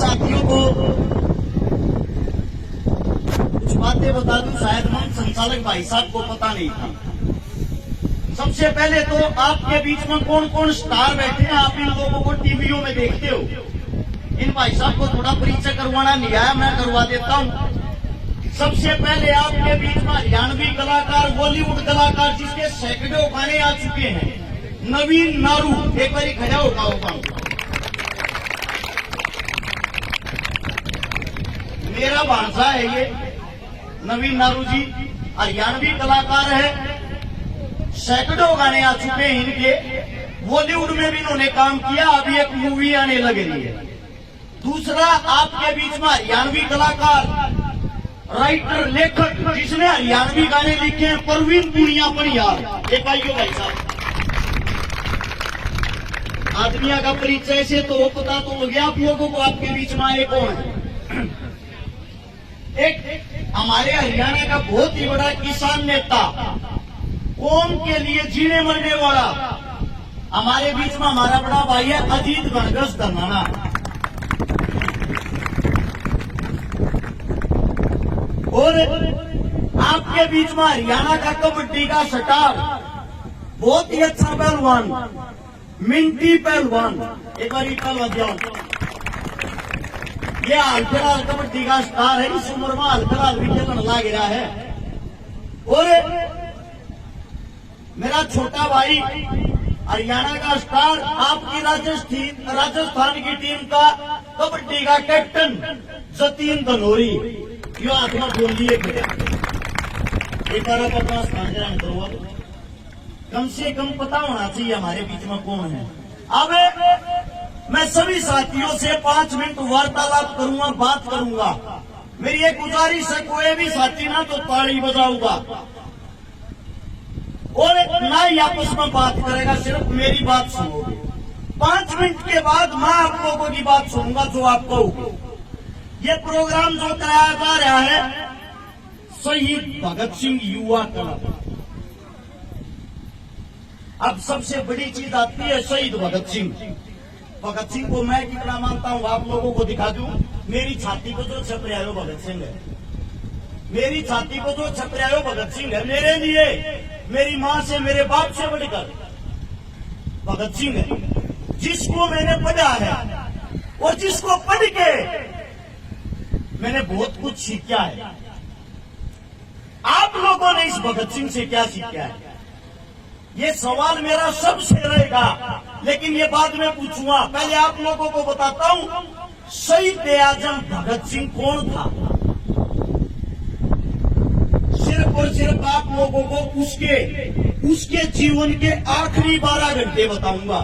साथियों को कुछ बातें बता दूं, शायद हम संचालक भाई साहब को पता नहीं था। सबसे पहले तो आपके बीच में कौन कौन स्टार बैठे हैं, आप इन लोगों को टीवीओं में देखते हो। इन भाई साहब को थोड़ा परिचय करवाना नहीं आया, मैं करवा देता हूं। सबसे पहले आपके बीच में हरियाणवी कलाकार, बॉलीवुड कलाकार जिसके सैकड़ों गाने आ चुके हैं, नवीन नारू। एक बार खड़ा होगा। मेरा भांजा है ये नवीन नारू जी, हरियाणवी कलाकार है, सैकड़ों गाने आ चुके हैं इनके। बॉलीवुड में भी इन्होंने काम किया, अभी एक मूवी आने लग रही है। दूसरा आपके बीच में हरियाणवी कलाकार, राइटर, लेखक जिसने हरियाणवी गाने लिखे हैं, परवीन पुनिया पनियार। एक आइयो भाई साहब, आदमिया का परिचय से तो वो पता तो हो गया आप लोगों को आपके बीच में आए कौन है। एक हमारे हरियाणा का बहुत ही बड़ा किसान नेता, कौम के लिए जीने मरने वाला, हमारे बीच में हमारा बड़ा भाई है अजीत गणगस धनाना। और आपके बीच में हरियाणा का कबड्डी का स्टार, बहुत ही अच्छा पहलवान, मिंटी पहलवान। एक बार पहलवान जाओ, ये हाल फिलहाल कबड्डी का स्टार है, इस उम्र में हाल फिलहाल भी खेलने लग रहा है। और मेरा छोटा भाई हरियाणा का स्टार, आपकी राजस्थान की टीम का कबड्डी का कैप्टन जतीन धनोरी। यो हाथ में बोल दिए एक बार अपना स्थान ग्रहण करो। कम से कम पता होना चाहिए हमारे बीच में कौन है। अब मैं सभी साथियों से 5 मिनट वार्तालाप करूंगा, बात करूंगा। मेरी एक गुजारिश है, कोई भी साथी ना तो ताली बजाऊंगा और ना ही आपस में बात करेगा, सिर्फ मेरी बात सुनोगे। 5 मिनट के बाद मैं आप लोगों की बात सुनूंगा जो आप कहोगे। ये प्रोग्राम जो कराया जा रहा है शहीद भगत सिंह युवा क्लब। अब सबसे बड़ी चीज आती है शहीद भगत सिंह। भगत सिंह को मैं कितना मानता हूं आप लोगों को दिखा दूं। मेरी छाती को जो छप रहा है वो भगत सिंह है। मेरी छाती को जो छप रहा है वो भगत सिंह है। मेरे लिए, मेरी मां से, मेरे बाप से बढ़कर भगत सिंह है, जिसको मैंने पढ़ा है और जिसको पढ़ के मैंने बहुत कुछ सीखा है। आप लोगों ने इस भगत सिंह से क्या सीखा है, ये सवाल मेरा सबसे रहेगा, लेकिन ये बाद में पूछूंगा। पहले आप लोगों को बताता हूं शहीद आजम भगत सिंह कौन था। सिर्फ और सिर्फ आप लोगों को उसके जीवन के आखिरी 12 घंटे बताऊंगा।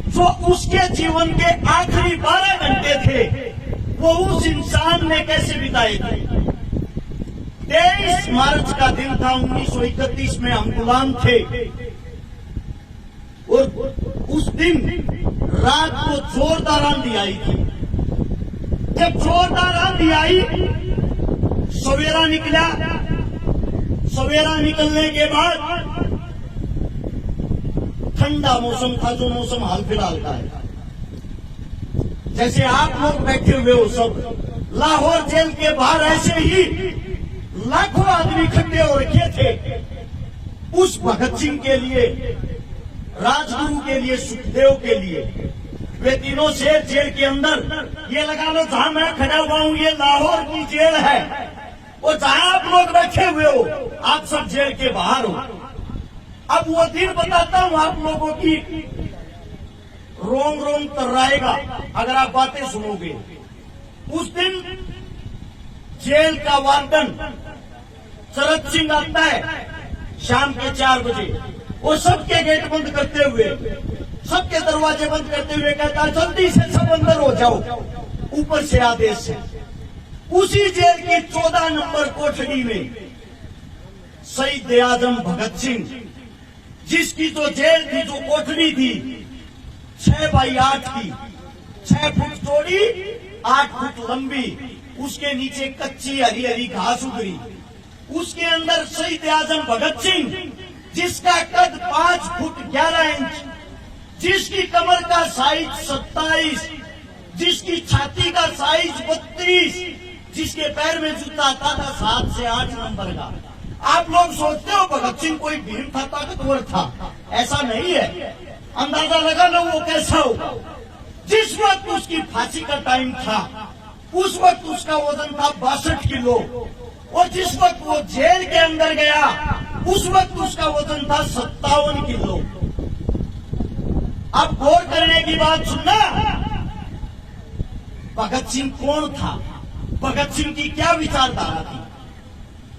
जो उसके जीवन के आखिरी 12 घंटे थे वो उस इंसान ने कैसे बिताए थे। 23 मार्च का दिन था, 1931 में हम गुलाम थे और उस दिन रात को जोरदार आंधी आई थी। जब जोरदार आंधी आई, सवेरा निकला। सवेरा निकलने के बाद ठंडा मौसम था, जो मौसम हाल फिलहाल का है। जैसे आप लोग बैठे हुए हो सब, लाहौर जेल के बाहर ऐसे ही लाखों आदमी इकट्ठे हो रखे थे उस भगत सिंह के लिए, राजगुरु के लिए, सुखदेव के लिए। वे तीनों शेर जेल के अंदर, ये लगा लो जहां मैं खड़ा हुआ हूं ये लाहौर की जेल है, और जहां आप लोग बैठे हुए हो आप सब जेल के बाहर हो। अब वो दिन बताता हूं आप लोगों की, रोम रोम तर्राएगा अगर आप बातें सुनोगे। उस दिन जेल का वार्डन शरद सिंह आता है शाम के 4 बजे, वो सबके गेट बंद करते हुए, सबके दरवाजे बंद करते हुए कहता है जल्दी से सब अंदर हो जाओ, ऊपर से आदेश है। उसी जेल की 14 नंबर कोठरी में शहीद आजम भगत सिंह, जिसकी जो जेल थी, जो कोठरी थी 6 बाई 8 की, 6 फुट चौड़ी, 8 फुट लंबी, उसके नीचे कच्ची हरी हरी घास उगरी। उसके अंदर शहीद आजम भगत सिंह, जिसका कद 5 फुट 11 इंच, जिसकी कमर का साइज 27, जिसकी छाती का साइज 32, जिसके पैर में जूता आता था 7 से 8 नंबर का। आप लोग सोचते हो भगत सिंह कोई भीम था, ताकतवर था, ऐसा नहीं है। अंदाजा लगा लो वो कैसा होगा। जिस वक्त उसकी फांसी का टाइम था उस वक्त उसका वजन था 62 किलो, और जिस वक्त वो जेल के अंदर गया उस वक्त उसका वजन था 57 किलो। अब गौर करने की बात सुनना, भगत सिंह कौन था, भगत सिंह की क्या विचारधारा थी।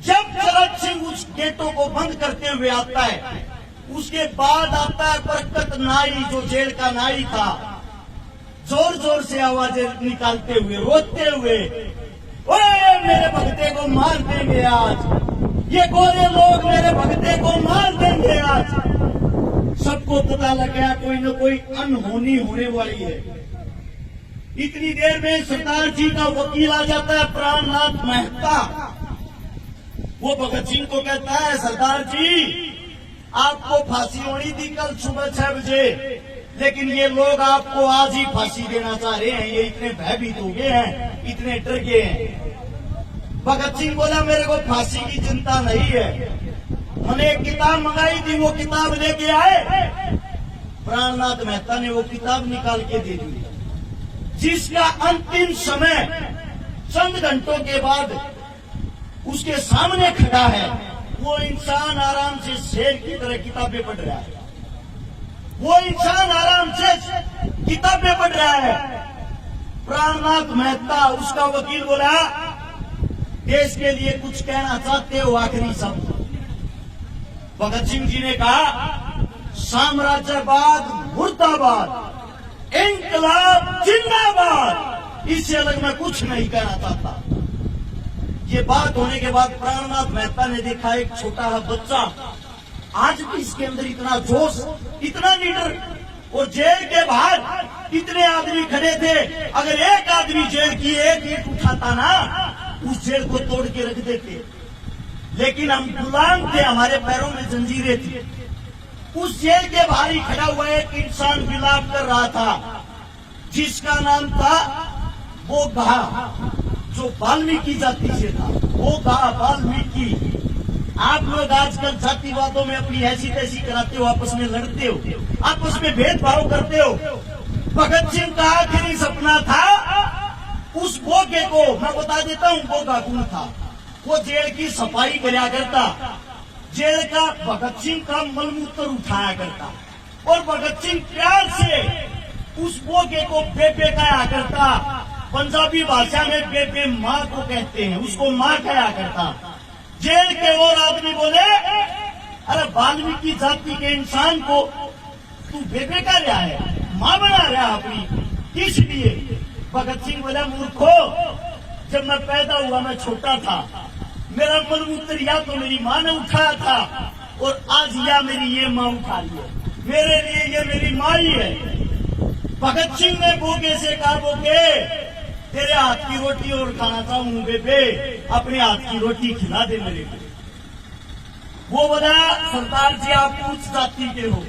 जब शरद सिंह उस गेटों को बंद करते हुए आता है, उसके बाद आता है बरकत नाई, जो जेल का नाई था, जोर जोर से आवाजें निकालते हुए, रोते हुए, ओए मेरे भगते को मार देंगे आज, ये गोरे लोग मेरे भगते को मार देंगे आज। सबको पता लग गया कोई न कोई अनहोनी होने वाली है। इतनी देर में सरदार जी का वकील आ जाता है, प्राणनाथ मेहता। वो भगत सिंह को कहता है, सरदार जी आपको फांसी होनी थी कल सुबह 6 बजे, लेकिन ये लोग आपको आज ही फांसी देना चाह रहे हैं, ये इतने भयभीत हो गए हैं, इतने डर गए हैं। भगत सिंह बोला, मेरे को फांसी की चिंता नहीं है, मैंने एक किताब मंगाई थी, वो किताब लेके आए। प्राणनाथ मेहता ने वो किताब निकाल के दे दी, जिसका अंतिम समय चंद घंटों के बाद उसके सामने खड़ा है। वो इंसान आराम से शेर की तरह किताबें पढ़ रहा है, वो इंसान आराम से किताबें पढ़ रहा है। प्राणनाथ मेहता, उसका वकील, बोला, देश के लिए कुछ कहना चाहते हो आखिरी शब्द। भगत सिंह जी ने कहा, साम्राज्यवाद मुर्दाबाद, इंकलाब जिंदाबाद, इससे अलग मैं कुछ नहीं कहना चाहता। ये बात होने के बाद प्राणनाथ मेहता ने देखा एक छोटा सा बच्चा, आज भी इसके अंदर इतना जोश, इतना लीडर, और जेल के बाहर इतने आदमी खड़े थे। अगर एक आदमी जेल की एक ईंट उठाता ना, उस जेल को तोड़ के रख देते। लेकिन हम गुलाम थे, हमारे पैरों में जंजीरें थी। उस जेल के बाहर ही खड़ा हुआ एक इंसान विलाप कर रहा था, जिसका नाम था बोघा, जो वाल्मीकि जाति से था। बोघा, वाल्मीकि। आप लोग आजकल जातिवादों में अपनी ऐसी तैसी कराते हो, आपस में लड़ते हो, आपस में भेदभाव करते हो। भगत सिंह का आखिरी सपना था उस बोघे को, मैं बता देता हूँ बोघा कौन था। वो जेल की सफाई कराया करता, जेल का भगत सिंह का मलमूत्र उठाया करता, और भगत सिंह प्यार से उस बोघे को बेबे कहा करता। पंजाबी भाषा में बेबे माँ को कहते हैं, उसको माँ कहा करता। जेल के और आदमी बोले, अरे वाल्मीकि जाति के इंसान को तू बेबे कर रहा है, माँ बना रहा है अपनी, किस लिए? भगत सिंह बोला, मूर्खो, जब मैं पैदा हुआ मैं छोटा था, मेरा मलमूत्र या तो मेरी माँ ने उठाया था, और आज या मेरी ये माँ उठा ली है, मेरे लिए ये मेरी माँ ही है। भगत सिंह ने बोगे से कहा, बोगे तेरे हाथ की रोटी और खाना चाहूं बेबे, अपने हाथ की रोटी खिला दे मेरे को। वो बोला, सरदार जी आप उच्च जाति के हो,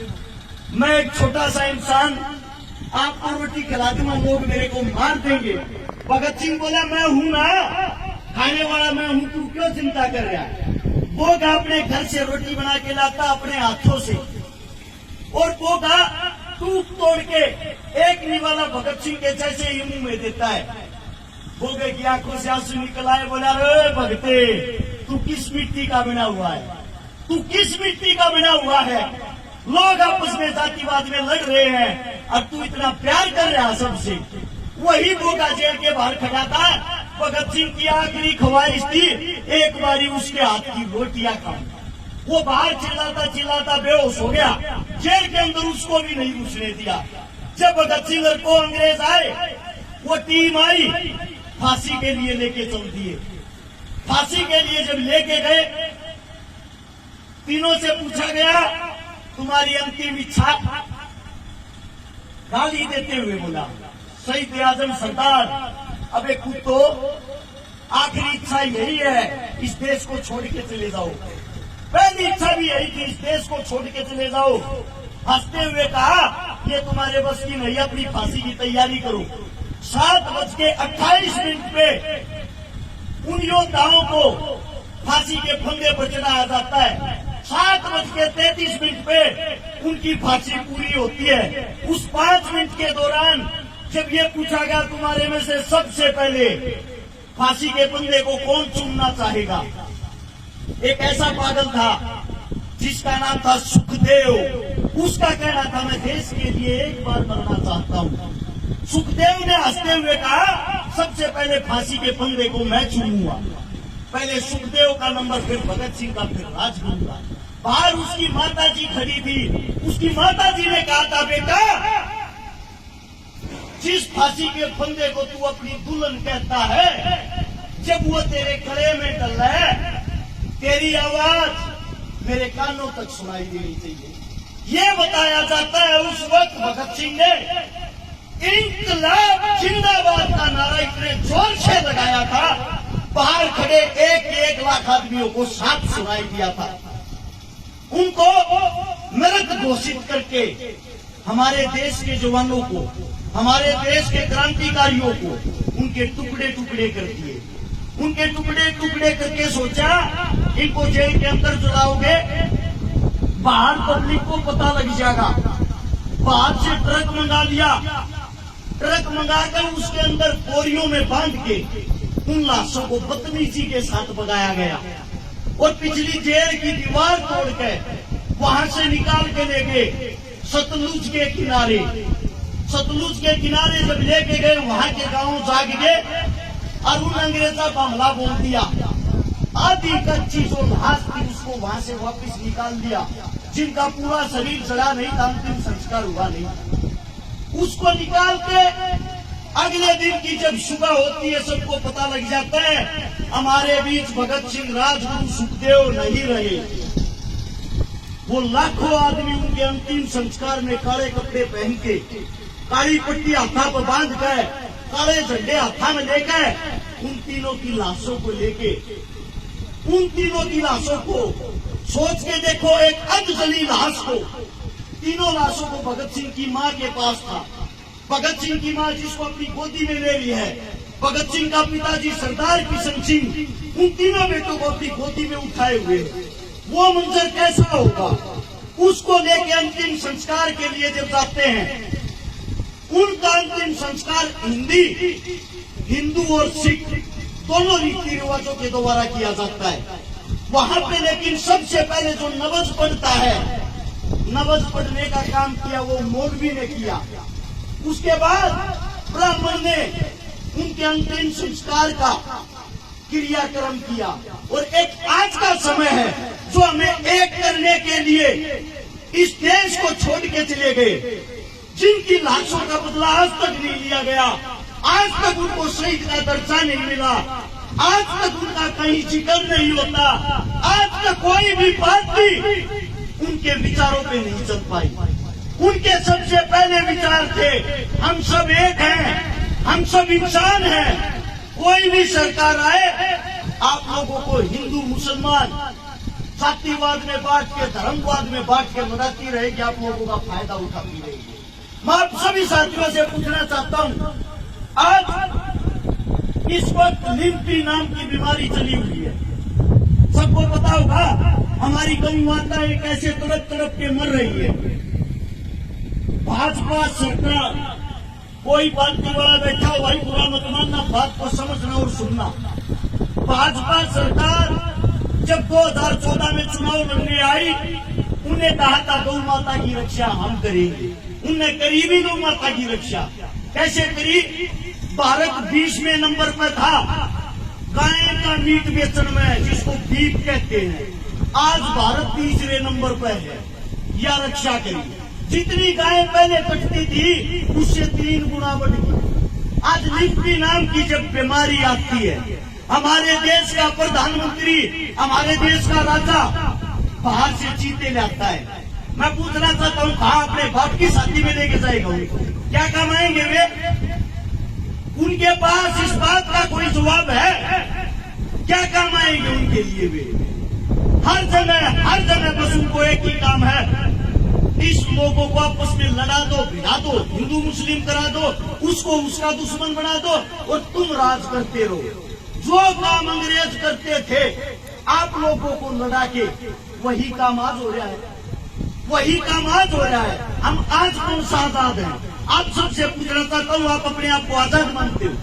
मैं एक छोटा सा इंसान, आपको रोटी खिला दूंगा, लोग मेरे को मार देंगे। भगत सिंह बोला, मैं हूं ना, खाने वाला मैं हूं, तू क्यों चिंता कर रहा है? बोगा अपने घर से रोटी बना के लाता अपने हाथों से, और बोगा टूक तोड़ के एक निवाला भगत सिंह के जैसे ही मुंह में देता है। बोगे की आंखों से आंसू निकल आए। बोला, रे भगते, तू किस मिट्टी का बना हुआ है, तू किस मिट्टी का बना हुआ है? लोग आपस में जातिवाद में लड़ रहे हैं, अब तू इतना प्यार कर रहा है सबसे। वही बोगा जेल के बाहर खड़ा था। भगत सिंह की आखिरी ख्वाहिश थी एक बारी उसके हाथ की रोटियां खाऊं। वो बाहर चिल्लाता चिल्लाता बेहोश हो गया, जेल के अंदर उसको भी नहीं घुसने दिया। जब भगत सिंह को अंग्रेज आए, वो टीम आई, फांसी के लिए लेके चल दिए। फांसी के लिए जब लेके गए, तीनों से पूछा गया, तुम्हारी अंतिम इच्छा? गाली देते हुए बोला, शहीद आजम सरदार, अबे कुत्तो, आखिरी इच्छा यही है, इस देश को छोड़ के चले जाओ। पहली इच्छा भी यही थी, इस देश को छोड़ के चले जाओ। हंसते हुए कहा, ये तुम्हारे बस की नहीं, अपनी फांसी की तैयारी करो। 7:28 पे उन योद्धाओं को फांसी के फंदे पर चढ़ाया जाता है। 7:33 पे उनकी फांसी पूरी होती है। उस 5 मिनट के दौरान जब ये पूछा गया तुम्हारे में से सबसे पहले फांसी के फंदे को कौन चूमना चाहेगा, एक ऐसा पागल था जिसका नाम था सुखदेव। उसका कहना था मैं देश के लिए एक बार मरना चाहता हूँ। सुखदेव ने हंसते हुए कहा सबसे पहले फांसी के फंदे को मैं चूमूंगा। पहले सुखदेव का नंबर, फिर भगत सिंह का, फिर राजगुरु का। बाहर उसकी माताजी खड़ी थी। उसकी माताजी ने कहा था बेटा जिस फांसी के फंदे को तू अपनी दुल्हन कहता है, जब वो तेरे गले में डल रहा है तेरी आवाज मेरे कानों तक सुनाई देनी चाहिए। ये बताया जाता है उस वक्त भगत सिंह ने इंकलाब जिंदाबाद का नारा इतने जोर से लगाया था, बाहर खड़े 1 लाख आदमियों को साथ सुनाई दिया था। उनको मृत घोषित करके हमारे देश के जवानों को, हमारे देश के क्रांतिकारियों को उनके टुकड़े टुकड़े कर दिए। उनके टुकड़े टुकड़े करके सोचा इनको जेल के अंदर चलाओगे, बाहर पब्लिक को पता लग जाएगा। बाहर से ट्रक मंगा लिया, ट्रक मंगाकर उसके अंदर बोरियों में बांध के उन लाशों को बदतमीजी के साथ भगाया गया और पिछली जेल की दीवार तोड़कर वहां से निकाल के ले गए सतलुज के किनारे। सतलुज के किनारे जब लेके गए वहां के गांव जाग गए और उन अंग्रेजों का हमला बोल दिया। आधी कच्ची जो लाश थी उसको वहां से वापस निकाल दिया। जिनका पूरा शरीर जला नहीं था, अंतिम संस्कार हुआ नहीं, उसको निकाल के अगले दिन की जब सुबह होती है सबको पता लग जाता है हमारे बीच भगत सिंह, राजगुरु, सुखदेव नहीं रहे। वो लाखों आदमी उनके अंतिम संस्कार में काले कपड़े पहन के, काली पट्टी हाथा पर बांध कर, काले झंडे हाथा में लेकर उन तीनों की लाशों को लेके, उन तीनों की लाशों को सोच के देखो, एक अधजली लाश को, तीनों लाशों को भगत सिंह की मां के पास था। भगत सिंह की मां जिसको अपनी गोदी में ले ली है, भगत सिंह का पिताजी सरदार किशन सिंह उन तीनों बेटों को अपनी गोदी में उठाए हुए। वो मंजर कैसा होगा? उसको लेके अंतिम संस्कार के लिए जब जाते हैं, उनका अंतिम संस्कार हिंदू और सिख दोनों रीति रिवाजों के द्वारा किया जाता है। वहां पे लेकिन सबसे पहले जो नवज पढ़ता है, नवज पढ़ने का काम किया वो मौलवी ने किया। उसके बाद ब्राह्मण ने उनके अंतिम संस्कार का क्रियाक्रम किया। और एक आज का समय है जो हमें एक करने के लिए इस देश को छोड़ के चले गए, जिनकी लाशों का बदला आज तक नहीं लिया गया, आज तक उनको शहीद का दर्जा नहीं मिला, आज तक उनका कहीं जिक्र नहीं होता, आज तक कोई भी बात भी उनके विचारों पे नहीं चल पाई। उनके सबसे पहले विचार थे हम सब एक हैं, हम सब इंसान हैं, कोई भी सरकार आए आप लोगों को हिंदू मुसलमान जातिवाद में बांट के, धर्मवाद में बांट के मनाती रहेगी, आप लोगों का फायदा उठाती रहेगी। मैं आप सभी साथियों से पूछना चाहता हूं, आज इस वक्त लिम्पी नाम की बीमारी चली हुई है, सबको पता होगा। हमारी गौ माताएं कैसे तड़प तड़प के मर रही है। भाजपा सरकार, कोई पार्टी वाला बैठा हो भाई बुरा मत मानना, बात को समझना और सुनना। भाजपा सरकार जब 2014 में चुनाव लड़ने आई, उन्हें कहा था गौ माता की रक्षा हम करेंगे। उनने करी भी गौ माता की रक्षा। कैसे करी? भारत 20वें नंबर पर था गाय का मीट बेचने में, जिसको बीफ कहते हैं। आज भारत 3रे नंबर पर है। यह रक्षा करी। जितनी गायें पहले कटती थी उससे 3 गुना बढ़ गई। आज लिम्पी नाम की जब बीमारी आती है, हमारे देश का प्रधानमंत्री, हमारे देश का राजा बाहर से चीते लाता है। मैं पूछना चाहता हूँ कहाँ अपने बाप की शादी में लेके जाएगा उनको? क्या कमाएंगे वे? उनके पास इस बात का कोई जवाब है? क्या काम आएंगे उनके लिए वे? हर जगह बस उनको एक ही काम है, इस लोगों को आपस में लड़ा दो, भिड़ा दो, हिंदू मुस्लिम करा दो, उसको उसका दुश्मन बना दो और तुम राज करते रहो। जो काम अंग्रेज करते थे आप लोगों को लड़ा के, वही काम आज हो रहा है, वही काम आज हो रहा है। हम आज कौन सा आजाद हैं? आप सबसे पूछना चाहता हूँ, आप अपने आप को आजाद मानते हो?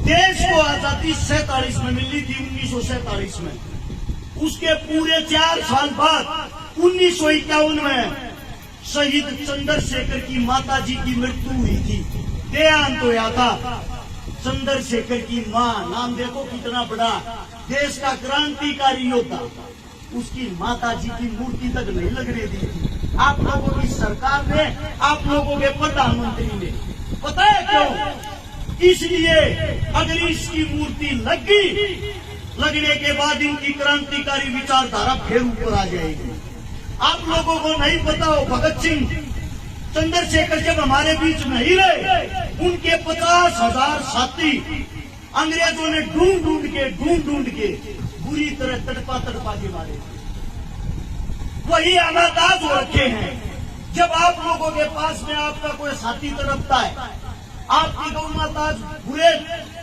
देश को आजादी 47 में मिली थी, 1947 में। उसके पूरे 4 साल बाद 1951 में शहीद चंद्रशेखर की माता जी की मृत्यु हुई थी, देहांत होया था। चंद्रशेखर की मां, नाम देखो कितना बड़ा, देश का क्रांतिकारी योद्धा, उसकी माता जी की मूर्ति तक नहीं लगने दी थी आप लोगों की सरकार ने, आप लोगों के प्रधानमंत्री ने। पता है क्यों? इसलिए अगर इसकी मूर्ति लग गई, लगने के बाद इनकी क्रांतिकारी विचारधारा फिर ऊपर आ जाएगी। आप लोगों को नहीं पता हो, भगत सिंह, चंद्रशेखर जब हमारे बीच नहीं रहे, उनके 50,000 साथी अंग्रेजों ने ढूंढ ढूंढ के बुरी तरह तड़पा के मारे। वही हालात आज हो रखे हैं। जब आप लोगों के पास में आपका कोई साथी तड़पता है, आपकी गौ माता आज बुरे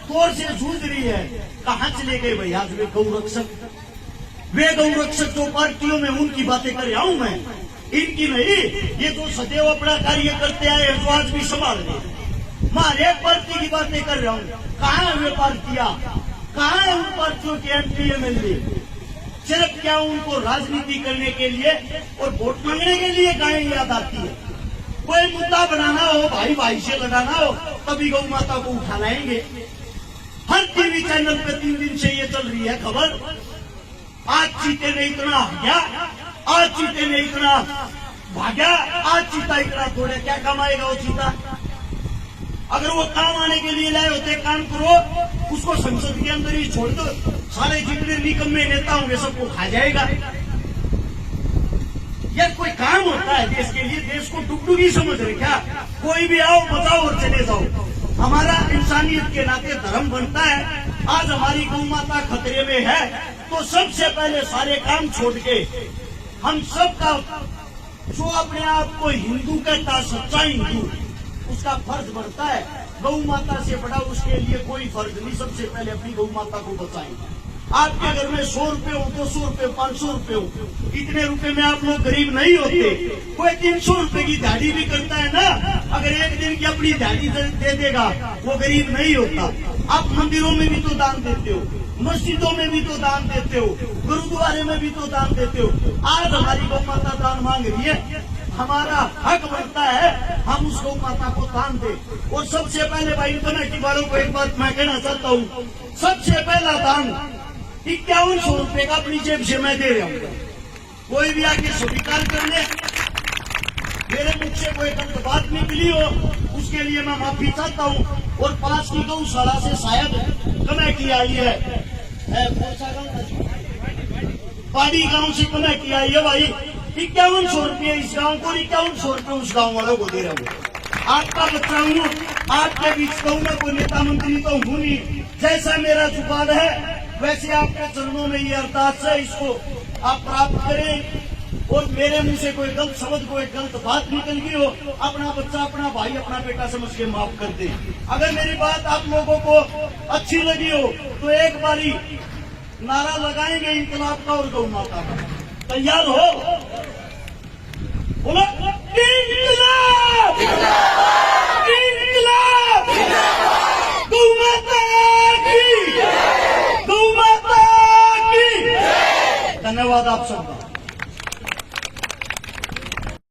तौर से जूझ रही है, कहां चले गए भाई आज वे गौरक्षक? वे गौरक्षक जो पार्टियों में, उनकी बातें कर रहा हूं मैं, इनकी नहीं। ये तो सदैव अपना कार्य करते आए हैं, जो आज भी संभाल रहे। मैं हर एक पार्टी की बातें कर रहा हूं। कहां है वे पार्टियां? कहां है उन पार्टियों के एमपी एमएलए? सिर्फ क्या उनको राजनीति करने के लिए और वोट मांगने के लिए गायें याद आती है? कोई मुद्दा बनाना हो, भाई भाई से लड़ाना हो, तभी गौ माता को उठा लाएंगे। हर टीवी चैनल पे 3 दिन से ये चल रही है खबर, आज चीते ने इतना भाग्या, आज चीते ने इतना भाग्या, आज चीता इतना तोड़े। क्या कमाएगा वो चीता? अगर वो काम आने के लिए लाए होते, काम करो, उसको संसद के अंदर ही छोड़ दो, सारे जितने निकम्मे नेता होंगे सबको खा जाएगा। यार कोई काम होता है देश के लिए? देश को डुगडुगी समझ रहे क्या? कोई भी आओ, बचाओ और चले जाओ। हमारा इंसानियत के नाते धर्म बनता है। आज हमारी गौ माता खतरे में है, तो सबसे पहले सारे काम छोड़ के हम सबका, जो अपने आप को हिंदू कहता, सच्चा हिंदू, उसका फर्ज बनता है। गौ माता से बड़ा उसके लिए कोई फर्ज नहीं। सबसे पहले अपनी गौ माता को बचाएं। आपके घर में 100 रुपए हो, 200 रुपए, 500 रुपए हो, इतने रुपए में आप लोग गरीब नहीं होते। कोई 300 रुपए की दिहाड़ी भी करता है ना, अगर एक दिन की अपनी दिहाड़ी दे देगा, वो गरीब नहीं होता। आप मंदिरों में भी तो दान देते हो, मस्जिदों में भी तो दान देते हो, गुरुद्वारे में भी तो दान देते हो। आज हमारी गौ माता दान मांग रही है, हमारा हक बनता है हम उस गौ माता को दान दे। और सबसे पहले भाई कमेटी वालों को एक बात मैं कहना चाहता हूँ, सबसे पहला दान 5100 रुपए का अपनी जेब से मैं दे रहा हूँ। कोई भी आके स्वीकार कर ले, मेरे मुख से कोई गलत बात निकली हो, उसके लिए मैं माफी चाहता हूँ। और पास की गौशाला से शायद कमेटी आई है, पाड़ी गांव से कमेटी आई है भाई। 5100 रुपये इस गांव को, 5100 रुपये उस गांव वालों को दे रहा हूँ। आपका बच्चा हूँ, आपके बीच कहूँ मैं कोई नेता मंत्री तो हूँ नहीं। जैसा मेरा जुबान है वैसे आपके चरणों में ये अरदास है, इसको आप प्राप्त करें। और मेरे मुंह से कोई गलत शब्द, कोई गलत बात निकल गई हो, अपना बच्चा, अपना भाई, अपना बेटा समझ के माफ कर दे। अगर मेरी बात आप लोगों को अच्छी लगी हो तो एक बारी नारा लगाएंगे इंकलाब का और गौ माता का। तैयार हो? बोलो इंकलाब, इंकलाब, गौ माता की, गौ माता की। धन्यवाद आप सबका।